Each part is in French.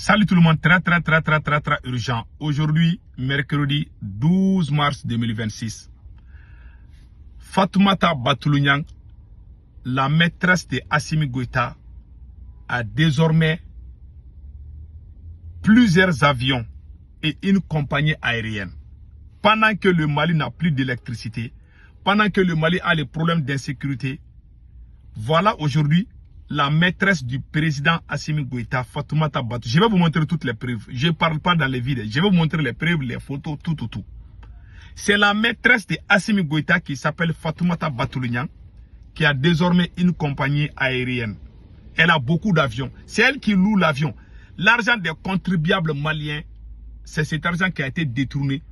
Salut tout le monde, très urgent. Aujourd'hui, mercredi 12 mars 2026. Fatoumata Batoulou-Niang, la maîtresse de Assimi Goïta, a désormais plusieurs avions et une compagnie aérienne. Pendant que le Mali n'a plus d'électricité, pendant que le Mali a les problèmes d'insécurité, voilà aujourd'hui la maîtresse du président Assimi Goïta, Fatoumata Batoulou. Je vais vous montrer toutes les preuves. Je ne parle pas dans les vidéos. Je vais vous montrer les preuves, les photos, tout. C'est la maîtresse de Assimi Goïta qui s'appelle Fatoumata Batoulou-Niang, qui a désormais une compagnie aérienne. Elle a beaucoup d'avions. C'est elle qui loue l'avion. L'argent des contribuables maliens, c'est cet argent qui a été détourné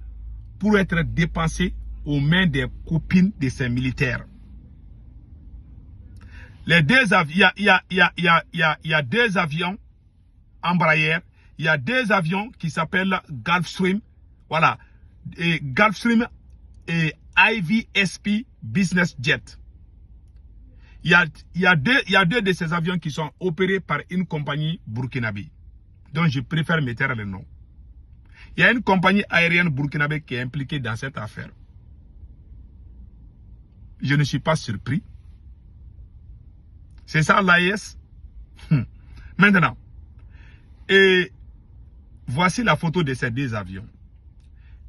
pour être dépensé aux mains des copines de ces militaires. Les deux avions, il y a deux avions Embraer, il y a deux avions qui s'appellent Gulfstream, voilà, et Gulfstream et IVSP Business Jet. Il y a deux de ces avions qui sont opérés par une compagnie burkinabé, dont je préfère me taire le nom. Il y a une compagnie aérienne burkinabé qui est impliquée dans cette affaire. Je ne suis pas surpris. C'est ça l'AES. Maintenant, et voici la photo de ces deux avions.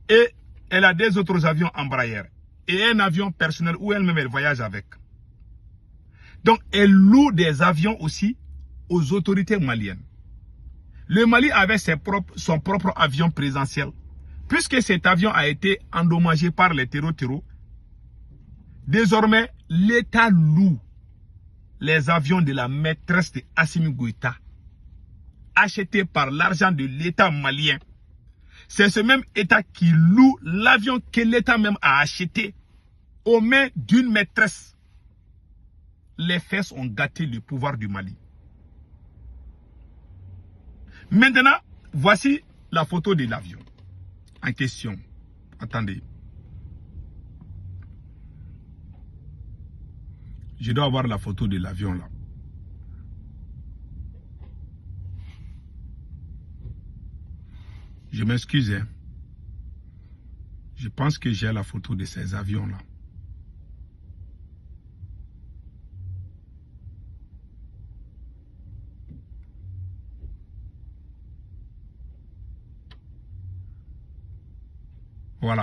Et elle a deux autres avions Embraer. Et un avion personnel où elle-même voyage avec. Donc, elle loue des avions aussi aux autorités maliennes. Le Mali avait son propre avion présidentiel. Puisque cet avion a été endommagé par les terreaux, désormais, l'État loue les avions de la maîtresse de Assimi Goïta, achetés par l'argent de l'État malien. C'est ce même État qui loue l'avion que l'État même a acheté aux mains d'une maîtresse. Les fesses ont gâté le pouvoir du Mali. Maintenant, voici la photo de l'avion en question. Attendez. Je dois avoir la photo de l'avion là. Je m'excuse. Hein. Je pense que j'ai la photo de ces avions là.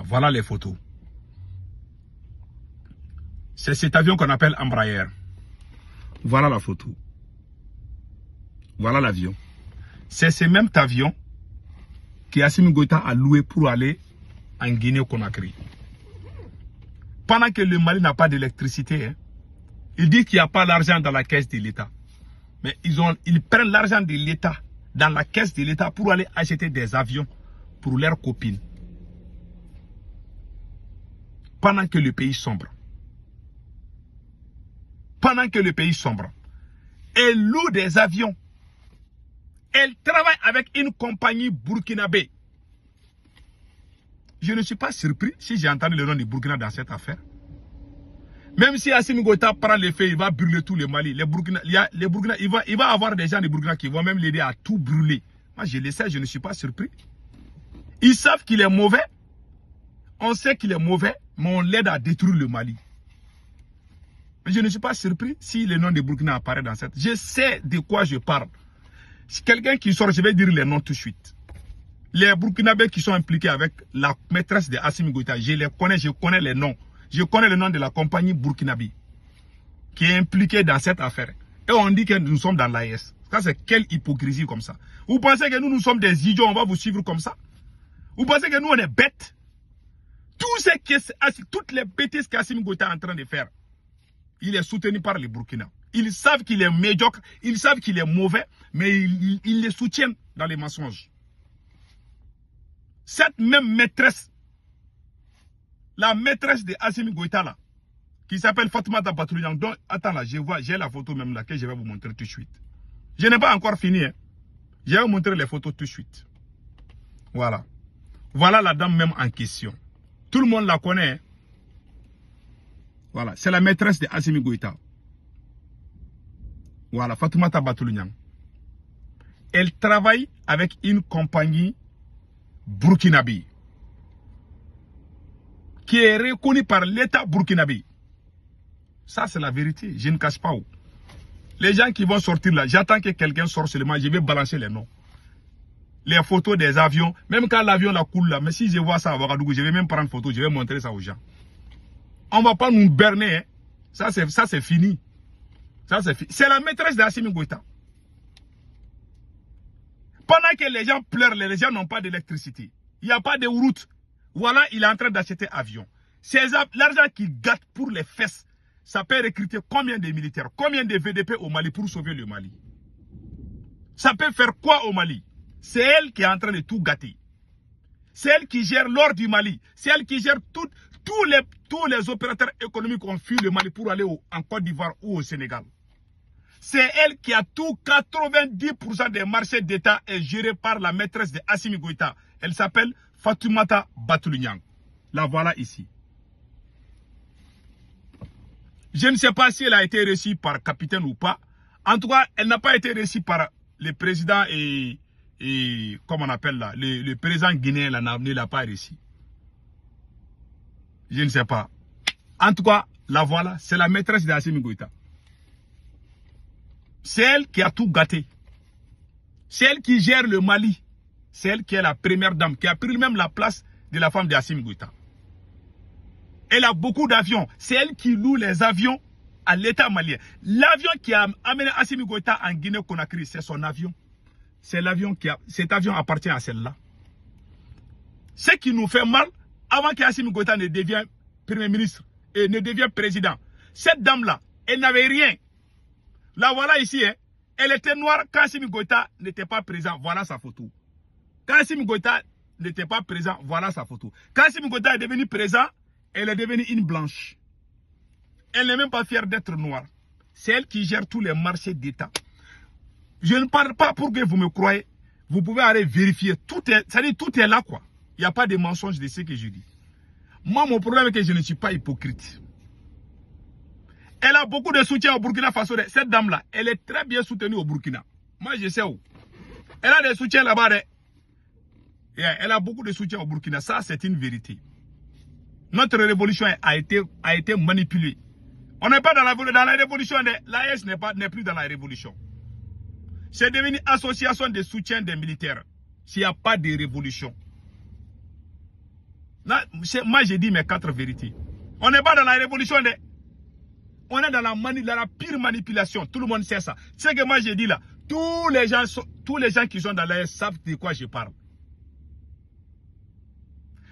Voilà les photos. C'est cet avion qu'on appelle Embraer. Voilà la photo. Voilà l'avion. C'est ce même avion que Assimi Goïta a loué pour aller en Guinée-Conakry. Pendant que le Mali n'a pas d'électricité, hein, il dit qu'il n'y a pas d'argent dans la caisse de l'État. Mais ils prennent l'argent de l'État dans la caisse de l'État pour aller acheter des avions pour leurs copines. Pendant que le pays sombre. Pendant que le pays sombre. Elle loue des avions. Elle travaille avec une compagnie burkinabé. Je ne suis pas surpris si j'ai entendu le nom du Burkina dans cette affaire. Même si Assimi Goïta prend les faits, il va brûler tout le Mali. Il va avoir des gens de Burkina qui vont même l'aider à tout brûler. Moi, je le sais, je ne suis pas surpris. Ils savent qu'il est mauvais. On sait qu'il est mauvais, mais on l'aide à détruire le Mali. Je ne suis pas surpris si le nom de Burkina apparaît dans cette... Je sais de quoi je parle. Si quelqu'un qui sort, je vais dire les noms tout de suite. Les Burkinabés qui sont impliqués avec la maîtresse de Assimi Goïta, je connais les noms. Je connais le nom de la compagnie burkinabé qui est impliquée dans cette affaire. Et on dit que nous sommes dans l'AES. Ça, c'est quelle hypocrisie comme ça. Vous pensez que nous sommes des idiots, on va vous suivre comme ça? Vous pensez que nous, on est bêtes? Toutes les bêtises qu'Assimi Goïta est en train de faire, il est soutenu par les Burkina. Ils savent qu'il est médiocre, ils savent qu'il est mauvais, mais ils les soutiennent dans les mensonges. Cette même maîtresse, la maîtresse de Assimi Goïta là, qui s'appelle Fatoumata Batoulou-Niang, donc attends là, j'ai la photo même là que je vais vous montrer tout de suite. Je n'ai pas encore fini, hein. Je vais vous montrer les photos tout de suite. Voilà. Voilà la dame même en question. Tout le monde la connaît. Hein. Voilà, c'est la maîtresse de Assimi Goïta. Voilà, Fatoumata Batoulou-Niang. Elle travaille avec une compagnie burkinabé qui est reconnue par l'État burkinabé. Ça, c'est la vérité. Je ne cache pas où. Les gens qui vont sortir là, j'attends que quelqu'un sorte seulement, je vais balancer les noms. Les photos des avions, même quand l'avion la coule là, mais si je vois ça à Ouagadougou, je vais même prendre photo, je vais montrer ça aux gens. On ne va pas nous berner. Hein. Ça, c'est fini. Ça, c'est fini. C'est la maîtresse d'Assimi Goïta. Pendant que les gens pleurent, les gens n'ont pas d'électricité. Il n'y a pas de route. Voilà, il est en train d'acheter avion. L'argent qu'il gâte pour les fesses, ça peut recruter combien de militaires, combien de VDP au Mali pour sauver le Mali? Ça peut faire quoi au Mali? C'est elle qui est en train de tout gâter. C'est elle qui gère l'or du Mali. C'est elle qui gère tous les opérateurs économiques qui ont fui le Mali pour aller en Côte d'Ivoire ou au Sénégal. C'est elle qui a tout. 90% des marchés d'État est géré par la maîtresse de Assimi Goïta. Elle s'appelle Fatoumata Batouli-Niang. La voilà ici. Je ne sais pas si elle a été reçue par capitaine ou pas. En tout cas, elle n'a pas été reçue par le président et comment on appelle là, le président guinéen ne l'a pas reçue. Je ne sais pas. En tout cas, la voilà, c'est la maîtresse d'Assimi Goïta. C'est elle qui a tout gâté. C'est elle qui gère le Mali. C'est elle qui est la première dame, qui a pris même la place de la femme d'Assimi Goïta. Elle a beaucoup d'avions. C'est elle qui loue les avions à l'État malien. L'avion qui a amené Assimi Goïta en Guinée-Conakry, c'est son avion. C'est l'avion cet avion appartient à celle-là. Ce qui nous fait mal, avant qu'Assimi Goïta ne devienne Premier ministre et ne devienne président, cette dame-là, elle n'avait rien. La voilà ici, hein. Elle était noire quand Assimi Goïta n'était pas présent. Voilà sa photo. Quand Assimi Goïta n'était pas présent, voilà sa photo. Quand Assimi Goïta est devenu présent, elle est devenue une blanche. Elle n'est même pas fière d'être noire. C'est elle qui gère tous les marchés d'État. Je ne parle pas pour que vous me croyez. Vous pouvez aller vérifier. Tout est là, quoi. Il n'y a pas de mensonge de ce que je dis. Moi, mon problème est que je ne suis pas hypocrite. Elle a beaucoup de soutien au Burkina Faso. Cette dame-là, elle est très bien soutenue au Burkina. Moi, je sais où. Elle a des soutiens là-bas. Elle a beaucoup de soutien au Burkina. Ça, c'est une vérité. Notre révolution a été manipulée. On n'est pas dans la révolution. L'AES n'est plus dans la révolution. C'est devenu association de soutien des militaires. S'il n'y a pas de révolution. Là, moi, j'ai dit mes 4 vérités. On n'est pas dans la révolution. On est dans la pire manipulation. Tout le monde sait ça. C'est ce que moi, j'ai dit là. Tous les gens qui sont dans l'AES savent de quoi je parle.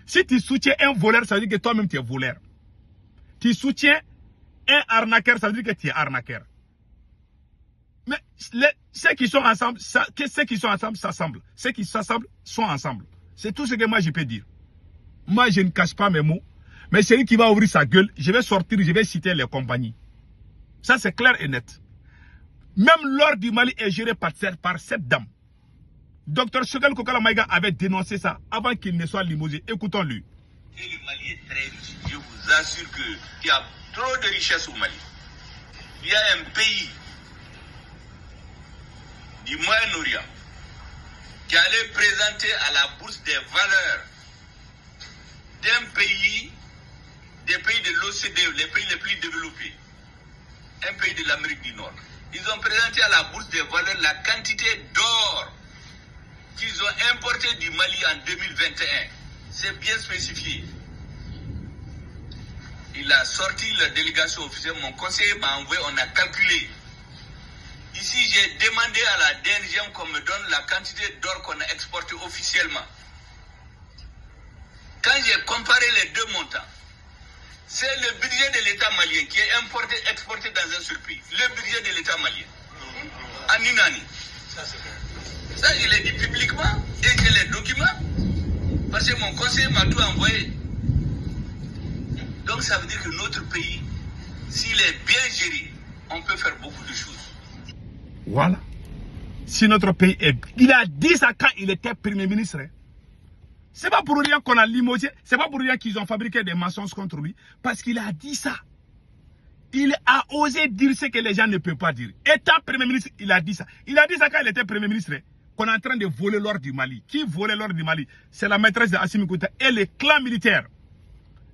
Si tu soutiens un voleur, ça veut dire que toi-même tu es voleur. Tu soutiens un arnaqueur, ça veut dire que tu es arnaqueur. Mais ceux qui sont ensemble, s'assemblent. Ceux qui s'assemblent sont ensemble. C'est tout ce que moi je peux dire. Moi je ne cache pas mes mots. Mais celui qui va ouvrir sa gueule, je vais sortir, je vais citer les compagnies. Ça c'est clair et net. Même l'or du Mali est géré par cette dame. Dr Choguel Kokala Maïga avait dénoncé ça avant qu'il ne soit limogé. Écoutons-lui. Et le Mali est très riche. Je vous assure qu'il y a trop de richesses au Mali. Il y a un pays du Moyen-Orient qui allait présenter à la bourse des valeurs des pays de l'OCDE, les pays les plus développés, un pays de l'Amérique du Nord. Ils ont présenté à la bourse des valeurs la quantité d'or qu'ils ont importé du Mali en 2021. C'est bien spécifié. Il a sorti la délégation officielle. Mon conseiller m'a envoyé, on a calculé. Ici, j'ai demandé à la DNGM qu'on me donne la quantité d'or qu'on a exporté officiellement. Quand j'ai comparé les deux montants, c'est le budget de l'État malien qui est exporté dans un seul pays. Le budget de l'État malien. En une année. Ça, je l'ai dit publiquement et j'ai les documents. Parce que mon conseiller m'a tout envoyé. Donc ça veut dire que notre pays, s'il est bien géré, on peut faire beaucoup de choses. Voilà. Si notre pays est... Il a dit ça quand il était Premier ministre. Hein. C'est pas pour rien qu'on a limogé. C'est pas pour rien qu'ils ont fabriqué des mensonges contre lui. Parce qu'il a dit ça. Il a osé dire ce que les gens ne peuvent pas dire. Étant Premier ministre, il a dit ça. Il a dit ça quand il était Premier ministre. Hein. qu'on est en train de voler l'or du Mali. Qui volait l'or du Mali? C'est la maîtresse de Assimi Goïta et les clans militaires.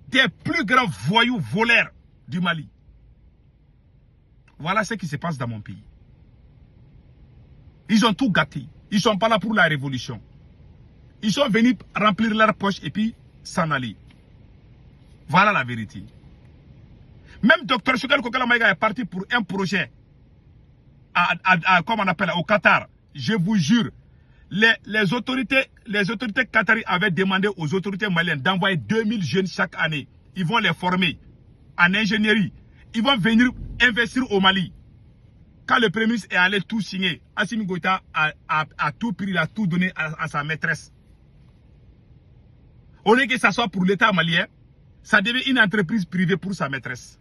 Des plus grands voyous voleurs du Mali. Voilà ce qui se passe dans mon pays. Ils ont tout gâté. Ils ne sont pas là pour la révolution. Ils sont venus remplir leur poche et puis s'en aller. Voilà la vérité. Même Dr Choguel Kokala Maïga est parti pour un projet comme on appelle, au Qatar. Je vous jure, les autorités qataries avaient demandé aux autorités maliennes d'envoyer 2000 jeunes chaque année. Ils vont les former en ingénierie. Ils vont venir investir au Mali. Quand le Premier ministre est allé tout signer, Assimi Goïta a tout pris, il a tout donné à sa maîtresse. Au lieu que ça soit pour l'État malien, ça devient une entreprise privée pour sa maîtresse.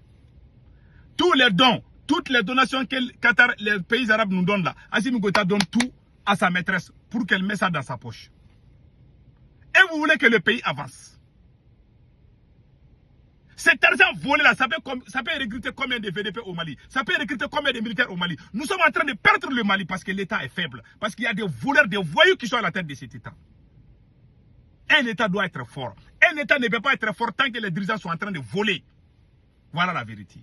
Tous les dons, toutes les donations que Qatar, les pays arabes nous donnent là, Assimi Goïta donne tout à sa maîtresse pour qu'elle mette ça dans sa poche. Et vous voulez que le pays avance. Cet argent volé là, ça peut recruter combien de VDP au Mali? Ça peut recruter combien de militaires au Mali? Nous sommes en train de perdre le Mali parce que l'État est faible. Parce qu'il y a des voleurs, des voyous qui sont à la tête de cet État. Un État doit être fort. Un État ne peut pas être fort tant que les dirigeants sont en train de voler. Voilà la vérité.